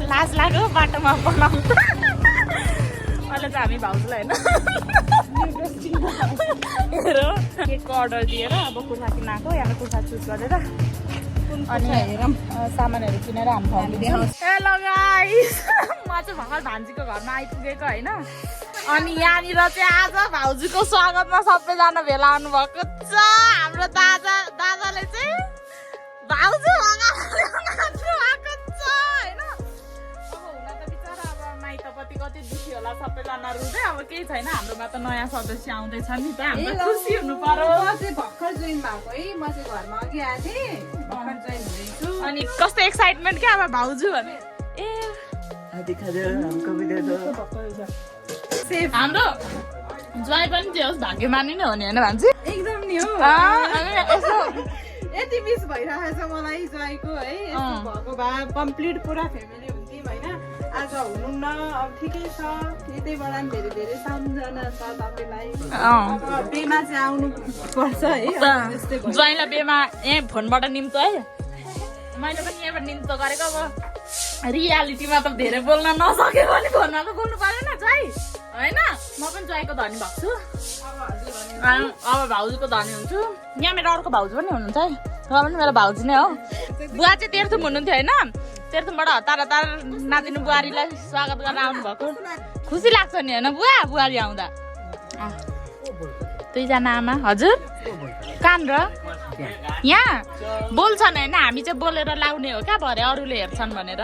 लाज लाग्यो बाटोमा बनाउनु अहिले चाहिँ हामी भाउजूलाई होइन हेर केकको अर्डर दिएर अब कुर्ता किन्न आएको यहाँ कुर्ता चुज गरेर अनि सामानहरू किनेर हामी फर्किदिन्छौँ। हेलो गाइस म चाहिँ भर्खर भान्जीको घरमा आइपुगेको होइन अनि यहाँनिर चाहिँ आज भाउजूको स्वागतमा सबैजना भेला आउनु भएको छ। हाम्रो दादाले चाहिँ भाउजू कति दुखी होला सबैजना रुँदै अब केही छैन हाम्रोमा त नयाँ सदस्य आउँदैछ नि त हाम्रो खुसी हुनु पर्यो। म चाहिँ भर्खर जोइन भएको है म चाहिँ घरमा अघि आएको थिएँ भर्खर जोइन हुँदैछु अनि कस्तो एक्साइटमेन्ट क्या अब भाउजू भने ए हाम्रो ज्वाइँ पनि जे होस् भाग्यमानी नै हो नि होइन भान्जी एकदम नि हो यसो यति मिस भइरहेको छ मलाई ज्वाइँको है यस्तो भएको भए कम्प्लिट पुरा फ्यामिली हुन्थ्यौँ होइन आज हुनुहुन्न अब ठिकै छ त्यतैबाट पनि धेरै धेरै सम्झना छ तपाईँलाई अब बेमा चाहिँ आउनु पर्छ है त्यस्तै भयो। ज्वाइँलाई बेमा यहीँ फोनबाट निम्तो है मैले पनि यहाँबाट निम्तो गरेको अब रियालिटीमा त धेरै बोल्न नसके पनि फोनमा त बोल्नु परेन ज्वाइँ होइन म पनि ज्वाइँको धनी भएको छु अब भाउजूको धनी हुन्छु। यहाँ मेरो अर्को भाउजू पनि हुनुहुन्छ है र पनि मेरो भाउजू नै हो। बुवा चाहिँ तेर्थुम हुनुहुन्थ्यो होइन तेर्थुमबाट हतार हतार नातिनी बुहारीलाई स्वागत गर्न आउनु भएको खुसी लाग्छ नि होइन बुवा बुहारी आउँदा। दुईजना आमा हजुर कान र यहाँ बोल्छन् होइन हामी चाहिँ बोलेर लाउने हो क्या भरे अरूले हेर्छन् भनेर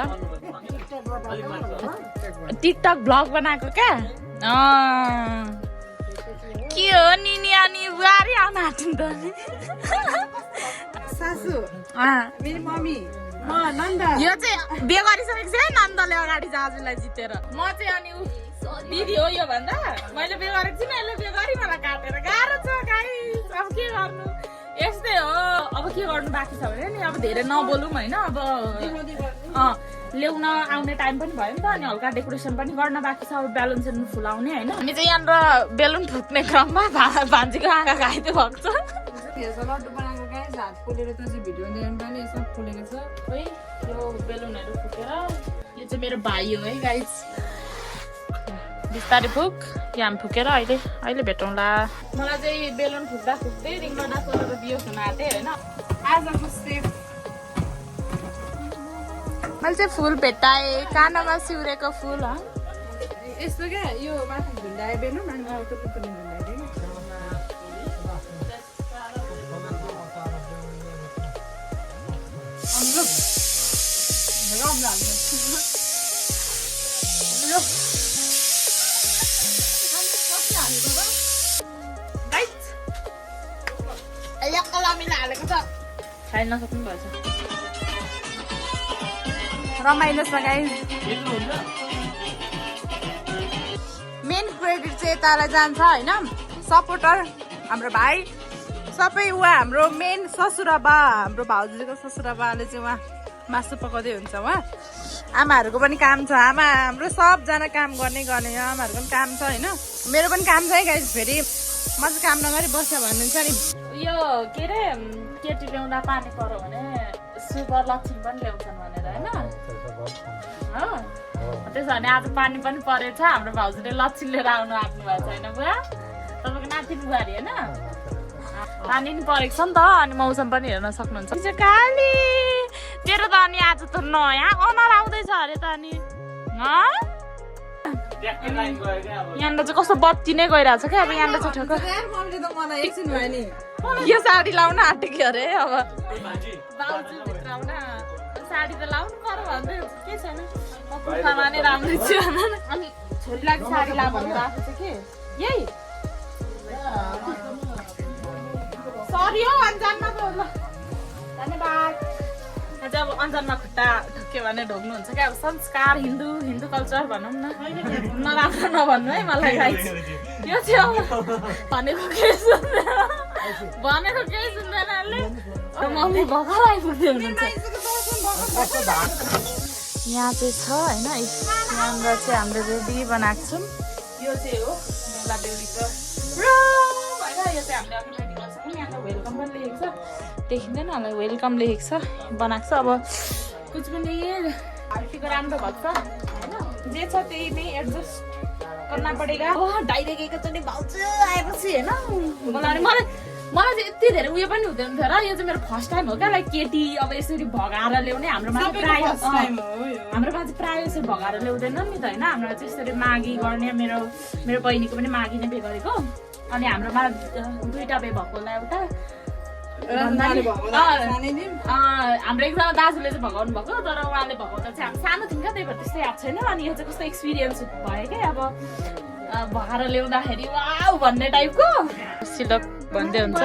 टिकटक भ्लग बनाएको क्या के हो निनी अनि बुहारी आउन आँट्नु त सासू मेरो मम्मी म नन्दा यो चाहिँ बिहे गरिसकेको छ है नन्दले अगाडि दाजुलाई जितेर म चाहिँ अनि दिदी हो यो भन्दा मैले बिहे गरेको छु नि यसले बिहे गरी मलाई काटेर गाह्रो छ गाइस अब के गर्नु यस्तै हो अब के गर्नु बाँकी छ भने नि अब धेरै नबोलौँ होइन अब ल्याउन आउने टाइम पनि भयो नि त अनि हल्का डेकोरेसन पनि गर्न बाँकी छ अब बेलुन सेलुन फुलाउने होइन हामी चाहिँ यहाँनिर बेलुन फुट्ने क्रममा भान्जीको आँखा घाइते भएको छ लड्डु बनाएको गाइस हात फुलेर त चाहिँ भिडियो देखाउनु पनि सब फुलेको छ है यो बेलुनहरू फुटेर यो चाहिँ मेरो भाइ हो है गाइस बिस्तारै फुक यहाँ हामी फुकेर अहिले भेटौँला। मलाई चाहिँ बेलुन फुक्दा फुक्दै रिङबाट सोधेर बियो हुन आँटेँ होइन आजको सेफ मैले चाहिँ फुल भेट्टाएँ कानमा सिउरेको फुल यस्तो क्या यो माथि झुन्डाए बेलुन अनि अर्को टुक्रो झुन्डाइदियो हालेको छ खाइ नसक्नु भएछ रमाइलोस् न गाइस मेन क्रेडिट चाहिँ यतालाई जान्छ होइन सपोर्टर हाम्रो भाइ सबै उहाँ हाम्रो मेन ससुराबा हाम्रो भाउजूको ससुराबाले चाहिँ उहाँ मासु पकाउँदै हुन्छ उहाँ आमाहरूको पनि काम छ आमा हाम्रो सबजना काम गर्ने आमाहरूको पनि काम छ होइन मेरो पनि काम छ है गाइस फेरि म चाहिँ काम नगरी बस्यो भन्नुहुन्छ नि यो के अरे केटी ल्याउँदा पानी पर्यो भने सुपर लक्ष्मी पनि ल्याउँछन् भनेर होइन त्यसो भने आज पानी पनि परेछ हाम्रो भाउजूले लच्छी लिएर आउनु आँट्नु भएको छैन बुवा तपाईँको नातिनी बुहारी होइन पानी पनि परेको छ नि त अनि मौसम पनि हेर्न सक्नुहुन्छ काली तेरो त अनि आज त नयाँ अनर आउँदैछ अरे त अनि यहाँनिर चाहिँ कस्तो बत्ती नै गइरहेको छ क्या अब यहाँनिर चाहिँ ठोक यो साडी लाउन आँटेको अरे अब भाउजू भित्र आउन साडी त लाउनु पर्यो भन्दै के छैन कुर्तामा नै राम्रै छु अनि छोरीलाई साडी ला भन्नु आएको छ कि यही सरी हो अन्जानमा त ल धन्यवाद आज अब अन्जानमा खुट्टा ठोक्यो भने ढोग्नुहुन्छ क्या अब संस्कार हिन्दू कल्चर भनौँ न नराम्रो नभन्नु है मलाई गाइस यो चाहिँ भनेको केही सुन्दैन मम्मी भर्खर आइपुग्दै हुनुहुन्छ यहाँ चाहिँ छ होइन यहाँनिर चाहिँ हामीले रेडी बनाएको छौँ यो चाहिँ हो मेला देउरीको रुम होइन यो चाहिँ हामीले अघि रेडी गर्छौँ यहाँको वेलकम पनि लेखेको छ देखिँदैन होला वेलकम लेखेको छ बनाएको छ अब कुछ पनि आर्टीको राम्रो भएको छ होइन जे छ त्यही नै एडजस्ट गर्न परेगा डाइरेक्ट एकैचोटि भाउजू आएपछि होइन मलाई चाहिँ यति धेरै उयो पनि हुँदैन थियो र यो चाहिँ मेरो फर्स्ट टाइम हो क्या लाइक केटी अब यसरी भगाएर ल्याउने हाम्रोमा चाहिँ प्रायः यसरी भगाएर ल्याउँदैन नि त होइन हाम्रोमा चाहिँ यसरी मागी गर्ने मेरो बहिनीको पनि मागी नै बे गरेको अनि हाम्रोमा दुईटा बे भएकोलाई एउटा हाम्रो एकजना दाजुले चाहिँ भगाउनु भएको तर उहाँले भगाउँदा चाहिँ हामी सानो थियौँ क्या त्यही भएर त्यस्तो याद छैन अनि यो चाहिँ कस्तो एक्सपिरियन्स भयो क्या अब भगाएर ल्याउँदाखेरि वाउ भन्ने टाइपको सिलक भन्दै हुन्छ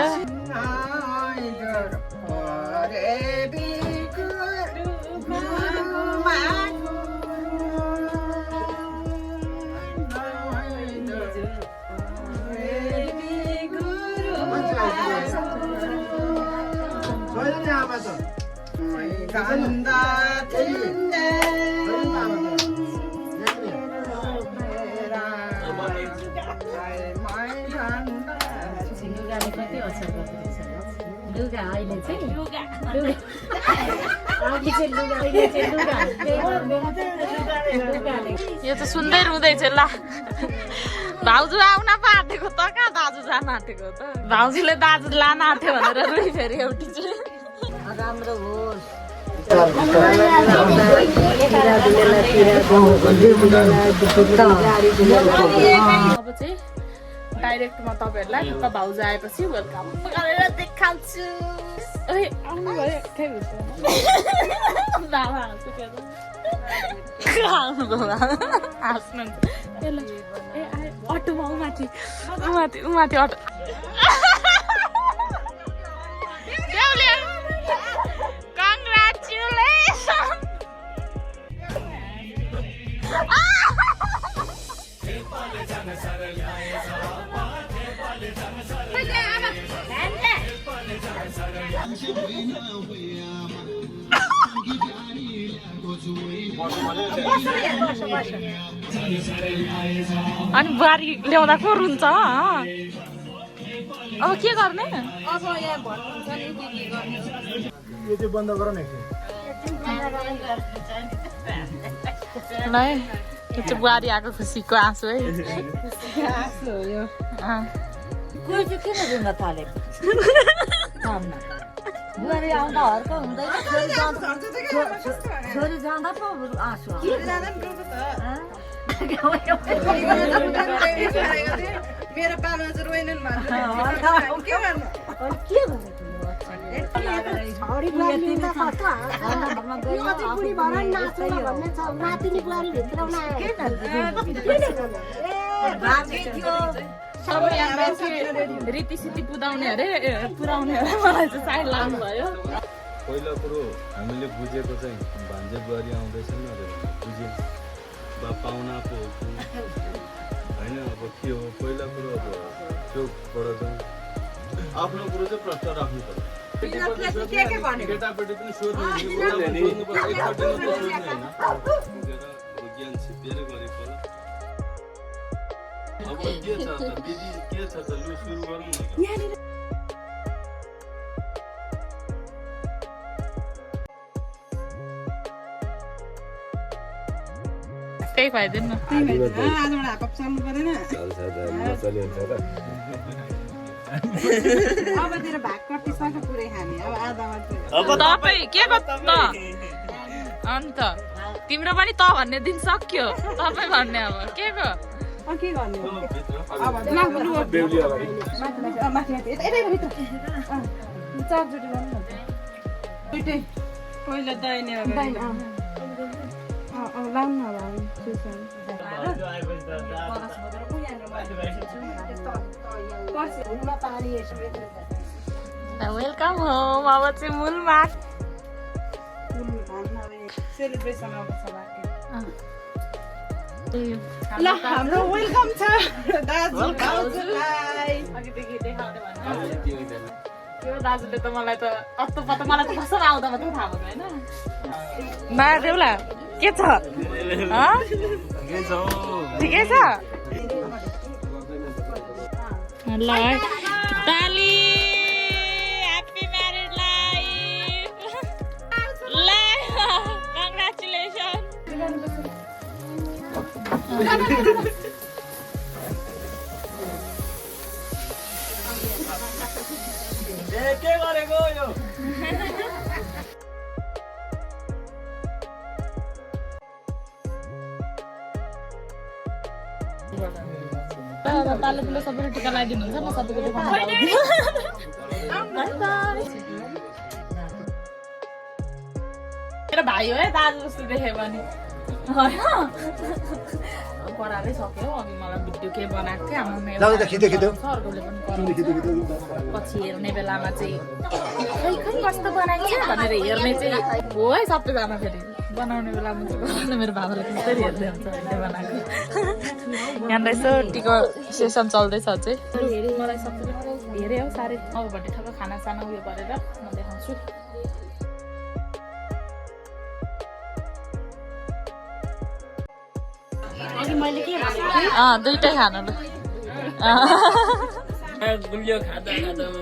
यो त सुन्दै रुँदैछ ल भाउजू आउन पो आँटेको त कहाँ दाजु जान आँटेको त भाउजूले दाजु लान आँट्यो भनेर रुई फेरि एउटी चाहिँ राम्रो होस् अब चाहिँ डाइरेक्ट म तपाईँहरूलाई ढुक्क भाउजू आएपछि वेलकम गरेर देखाउँछु आउनुभयो अटोमा उमाथि अटो अनि बुहारी ल्याउँदा को रुन्छ अब के गर्ने अब यहाँ भन्नुहुन्छ नि के गर्ने यो चाहिँ बन्द गर न ल यो चाहिँ बुहारी आएको खुसीको आँसु है आँसु हो यो कोही चाहिँ किन रुन थालेको बुहारी आउँदा हर्क हुँदैन छोरी जाँदा पो आँसु मेरो पालमा चाहिँ रोएनन् के गर्नु के अब यहाँ मान्छे रीतिसिति पुर्याउने अरे मलाई चाहिँ साइड लाग्नु भयो पहिलो कुरो हामीले बुझेको चाहिँ भान्जे बुहारी आउँदैछन् अरे बुझ्यौँ बा पाहुनाको होइन अब के हो पहिला कुरो अब चोकबाट चाहिँ आफ्नो कुरो चाहिँ प्रश्न राख्नु पर्छ केटापट्टि पनि सोध्नु ज्ञान छिपेर गरेको अब के छ त दिदी के छ त लु सुरु गरौँ न केही भइदिनु न आजबाट हाकप चल्नु परेन अबतिर भाग कटिसक्यो पुरै खाने अब आधा मात्रै तपाईँ के त अन्त तिम्रो पनि त भन्ने दिन सक्यो तपाईँ भन्ने अब के को के गर्ने चारचोटि गर्नु दुइटै पहिला दाहिने लाउनु वेलकम होम अब चाहिँ मूलमा सेलिब्रेसन ल हाम्रो वेलकम छ दाजु भाउजूलाई त्यो दाजुले त मलाई त अत्तो पत्तो मलाई त कसरी आउँदा मात्रै थाहा भएको होइन माया देउला के छ ठिकै छ ल ताली के गरेको यो ताले तुले सबैले टिका लगाइदिनुहुन्छ म सबैको देखाउन मेरो भाइ हो है दाजु जस्तो देख्यो भने होइन करारै सक्यो अघि मलाई भिडियो के बनाएको थियो हाम्रो मेरो अर्कोले पनि कराउँछ पछि हेर्ने बेलामा चाहिँ खै खै कस्तो बनाएको छ भनेर हेर्ने चाहिँ हो है सबैजना फेरि बनाउने बेलामा चाहिँ मेरो बाबाले कसरी हेर्दै हुन्छ अहिले बनाएको यहाँनिर यसो टिको सेसन चल्दैछ चाहिँ मलाई सबैले हेरेँ हो साह्रै अब भन्ने ठक्क खानासाना उयो गरेर म देखाउँछु मैले के दुइटै खानु ल गुलियो खाँदा खाँदा अब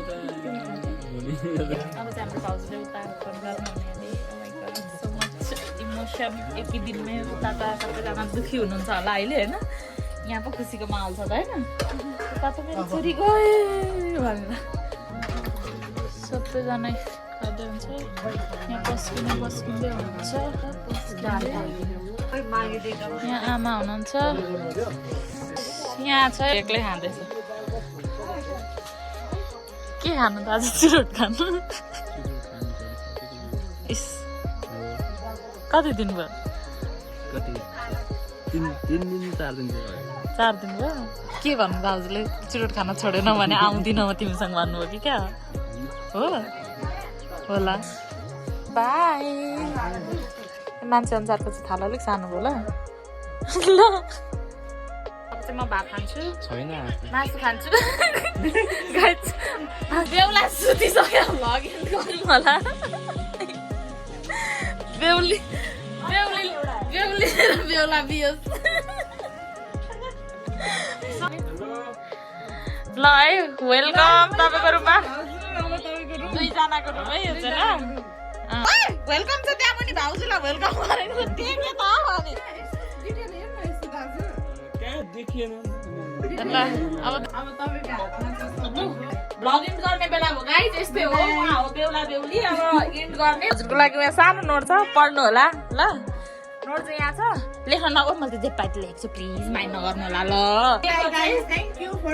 चाहिँ हाम्रो भाउजूले उता इमोसन एकै दिनमै उता त सबैजना दुःखी हुनुहुन्छ होला अहिले होइन यहाँ पो खुसीको माहौल छ त होइन उता त मेरो छोरी गए भनेर सबैजना खाँदै हुन्छ यहाँ पस्किँदै हुनुहुन्छ यहाँ आमा हुनुहुन्छ यहाँ छ एक्लै खाँदैछ के खानु त आज चुरोट खानु इस कति दिन भयो चार दिन भयो के भन्नु दाजुले चुरोट खान छोडेन भने आउँदिन म तिमीसँग भन्नुभयो कि क्या हो होला बाई मान्छे अनुसारको चाहिँ थाला अलिक सानो भयो ल ल अब चाहिँ म भात खान्छु छैन मासु खान्छु बेहुला सुतिसक्यो भ्लग एन्ड गरौँ होला बेहुली बेहुली बेहुली बेहुला बियोस् ल है वेलकम तपाईँको रूपमा दुईजनाको रूपमै हुन्छ ल वेलकम छ त्यहाँ पनि भाउजूलाई वेलकम गरेको के त भने भ्लग इन्ड गर्ने बेला हो गाइस यस्तै हो बेहुला बेहुली अब इन्ड गर्ने हजुरको लागि यहाँ सानो नोट छ पढ्नु होला ल नोट चाहिँ यहाँ छ लेख्न नगर्नु मैले जे पाइट लेखेको छु प्लिज माइन्ड नगर्नु होला ल थ्याङ्क यू फर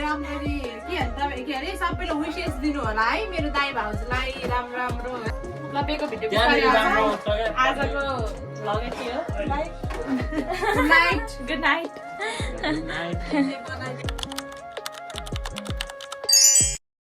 राम्ररी के के अरे सबैले विशेष दिनु होला है मेरो दाइ भाउजूलाई राम्रो राम्रो ल बेको भिडियो आजको भ्लग थियो गुड नाइट